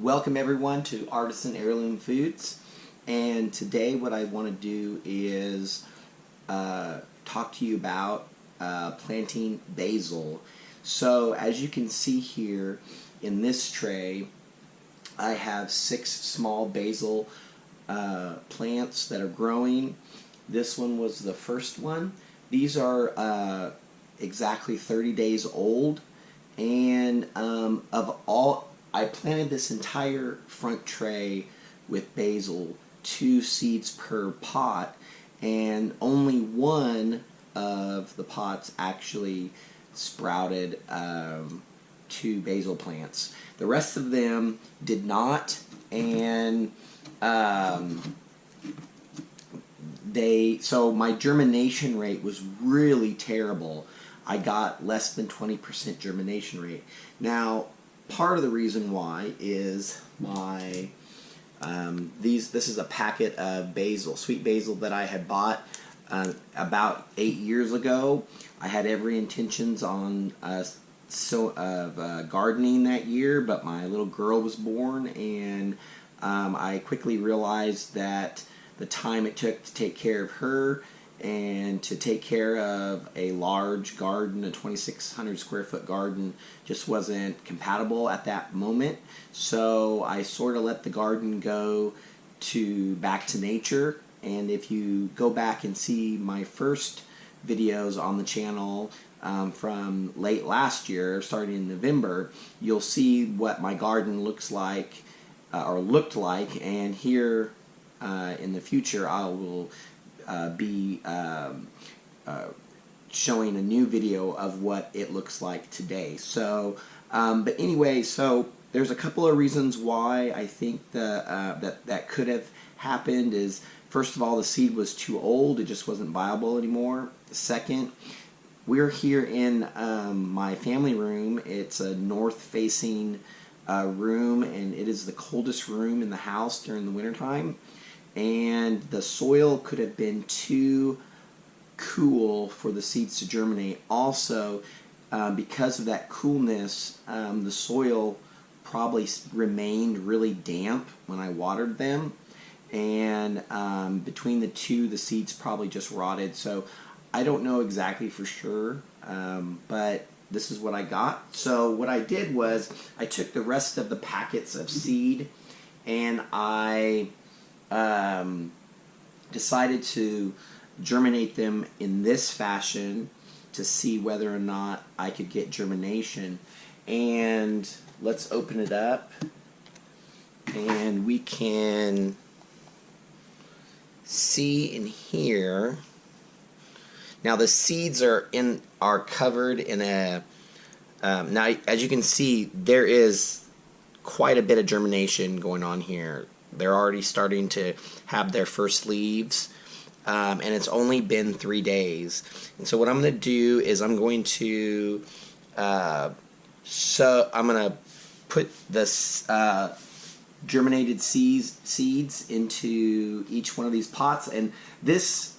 Welcome everyone to Artisan Heirloom Foods, and today what I want to do is talk to you about planting basil. So as you can see here in this tray, I have 6 small basil plants that are growing. This one was the first one. These are exactly 30 days old, and I planted this entire front tray with basil, 2 seeds per pot, and only one of the pots actually sprouted 2 basil plants. The rest of them did not, and so my germination rate was really terrible. I got less than 20% germination rate. Now, part of the reason why is my this is a packet of basil, sweet basil, that I had bought about 8 years ago. I had every intentions on gardening that year, but my little girl was born, and I quickly realized that the time it took to take care of her and to take care of a large garden, a 2,600 square foot garden, just wasn't compatible at that moment. So I sort of let the garden go back to nature. And if you go back and see my first videos on the channel from late last year, starting in November, you'll see what my garden looks like or looked like. And here in the future, I will be showing a new video of what it looks like today. So, but anyway, so there's a couple of reasons why I think that could have happened. Is, first of all, the seed was too old; it just wasn't viable anymore. Second, we're here in my family room. It's a north-facing room, and it is the coldest room in the house during the wintertime. And the soil could have been too cool for the seeds to germinate. Also, because of that coolness, the soil probably remained really damp when I watered them, and between the two, the seeds probably just rotted. So I don't know exactly for sure, but this is what I got. So what I did was I took the rest of the packets of seed, and I decided to germinate them in this fashion to see whether or not I could get germination. And let's open it up, and we can see in here. Now the seeds are covered in a now, as you can see, there is quite a bit of germination going on here. They're already starting to have their first leaves, and it's only been 3 days. And so what I'm going to do is I'm going to put this germinated seeds into each one of these pots. And this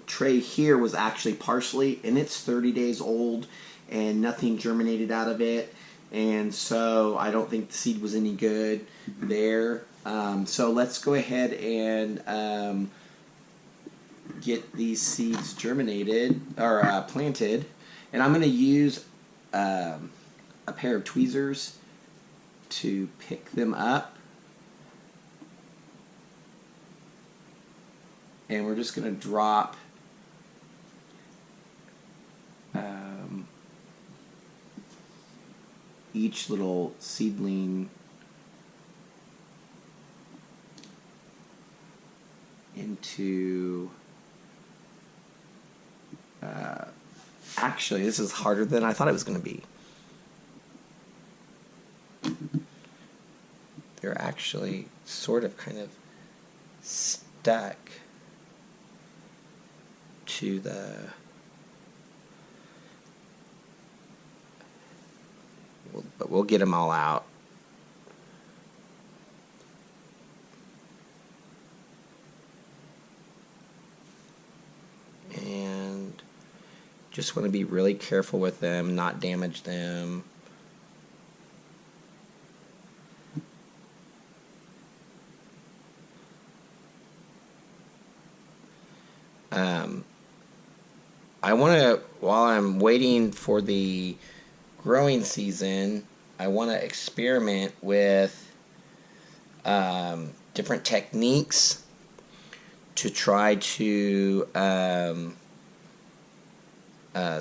tray here was actually partially, and it's 30 days old, and nothing germinated out of it. And so I don't think the seed was any good there. So let's go ahead and get these seeds germinated or planted. And I'm going to use a pair of tweezers to pick them up. And we're just going to drop each little seedling into actually, this is harder than I thought it was going to be. They're actually sort of kind of stuck to the but we'll get them all out. And just want to be really careful with them, not damage them. I want to, while I'm waiting for the growing season, I want to experiment with different techniques to try to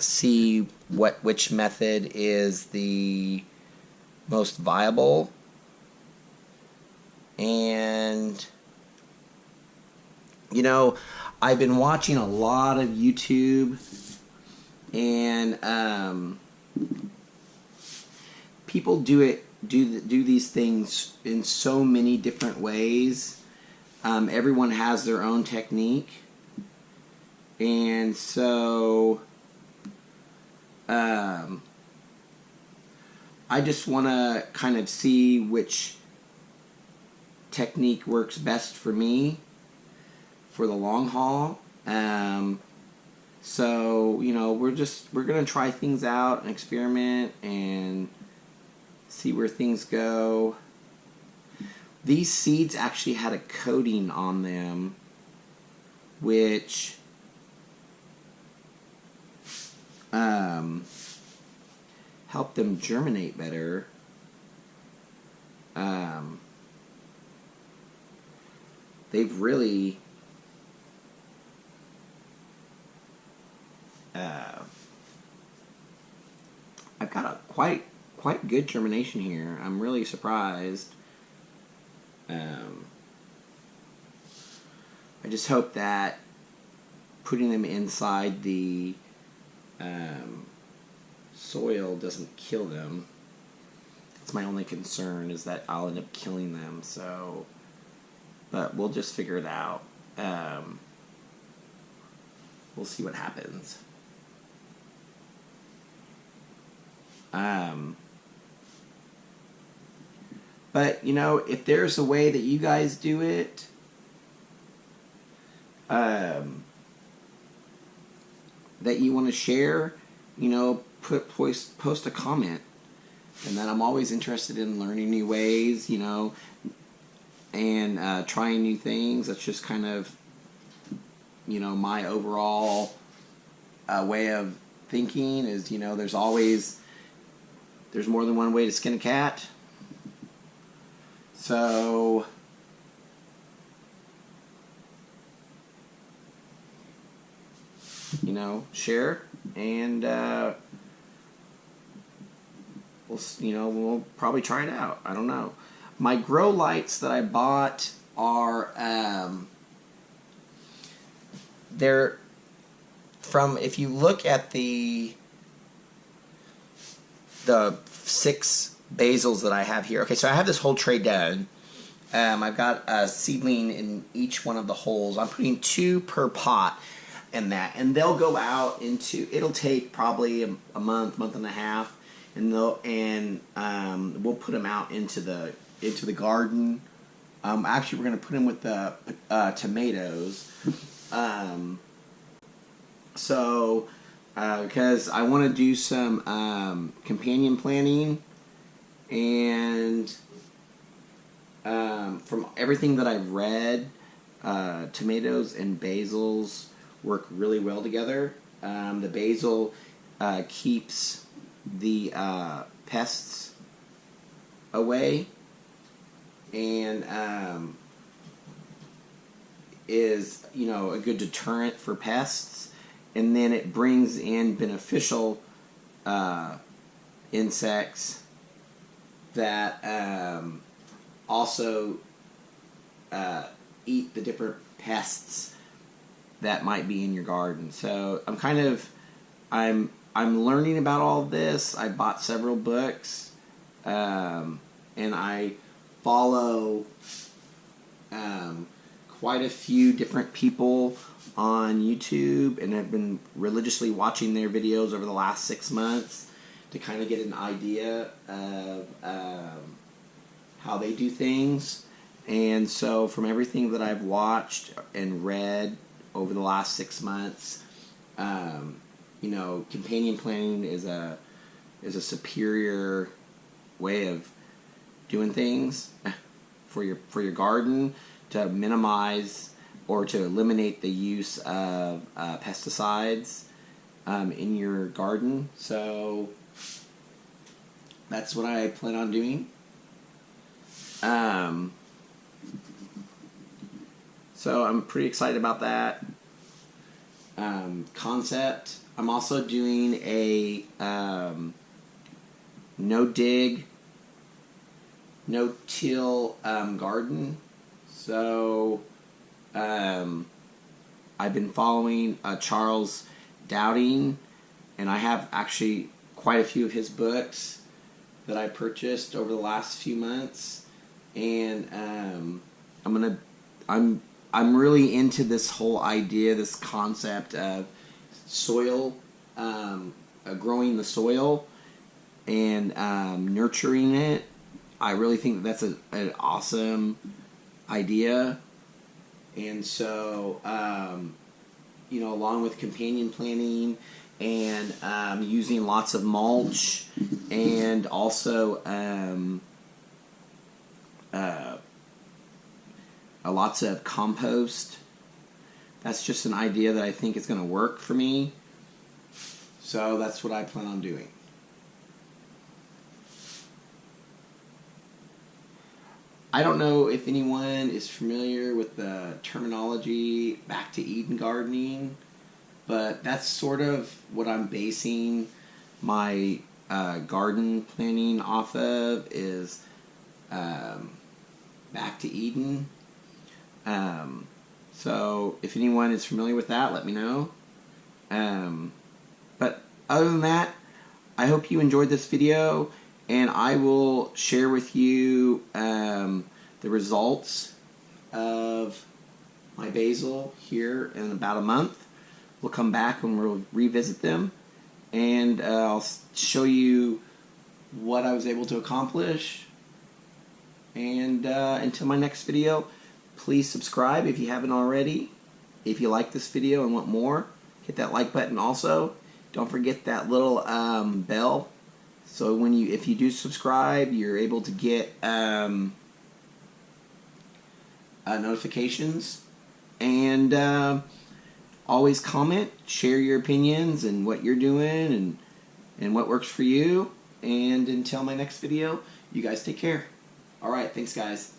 see which method is the most viable. And you know, I've been watching a lot of YouTube, and people do these things in so many different ways. Everyone has their own technique, and so I just want to kind of see which technique works best for me for the long haul. So, you know, we're going to try things out and experiment and see where things go. These seeds actually had a coating on them, which helped them germinate better. They've really I've got a quite good germination here. I'm really surprised. I just hope that putting them inside the soil doesn't kill them. That's my only concern, is that I'll end up killing them. So, but we'll just figure it out. We'll see what happens. But, you know, if there's a way that you guys do it, that you want to share, you know, post a comment. And then I'm always interested in learning new ways, you know, and trying new things. That's just kind of, you know, my overall way of thinking is, you know, there's more than one way to skin a cat. So, you know, share, and we'll probably try it out. I don't know. My grow lights that I bought are they're from, if you look at the 6 basils that I have here. Okay, so I have this whole tray done. I've got a seedling in each one of the holes. I'm putting 2 per pot in that, and they'll go out into, it'll take probably a month and a half, and we'll put them out into the garden. Actually, we're going to put them with the tomatoes. Because I want to do some companion planting, and from everything that I've read, tomatoes and basils work really well together. The basil keeps the pests away, and is, you know, a good deterrent for pests. And then it brings in beneficial insects that also eat the different pests that might be in your garden. So I'm learning about all of this. I bought several books, and I follow quite a few different people on YouTube, and have been religiously watching their videos over the last 6 months to kind of get an idea of how they do things. And so from everything that I've watched and read over the last 6 months, you know, companion planting is a superior way of doing things for your garden to minimize or to eliminate the use of pesticides in your garden. So that's what I plan on doing. So I'm pretty excited about that concept. I'm also doing a no-dig, no-till garden. So I've been following Charles Dowding, and I have actually quite a few of his books that I purchased over the last few months, and I'm really into this whole idea, this concept of soil, growing the soil and nurturing it. I really think that's an awesome idea, and so along with companion planting and using lots of mulch and also lots of compost. That's just an idea that I think is going to work for me. So that's what I plan on doing. I don't know if anyone is familiar with the terminology back to Eden gardening, but that's sort of what I'm basing my garden planning off of, is back to Eden. So if anyone is familiar with that, let me know. But other than that, I hope you enjoyed this video, and I will share with you the results of my basil here in about a month. We'll come back and we'll revisit them, and I'll show you what I was able to accomplish. And until my next video, please subscribe if you haven't already. If you like this video and want more, hit that like button also. Don't forget that little bell, so if you do subscribe, you're able to get notifications. And always comment, share your opinions and what you're doing and what works for you. And until my next video, you guys take care. Alright, thanks guys.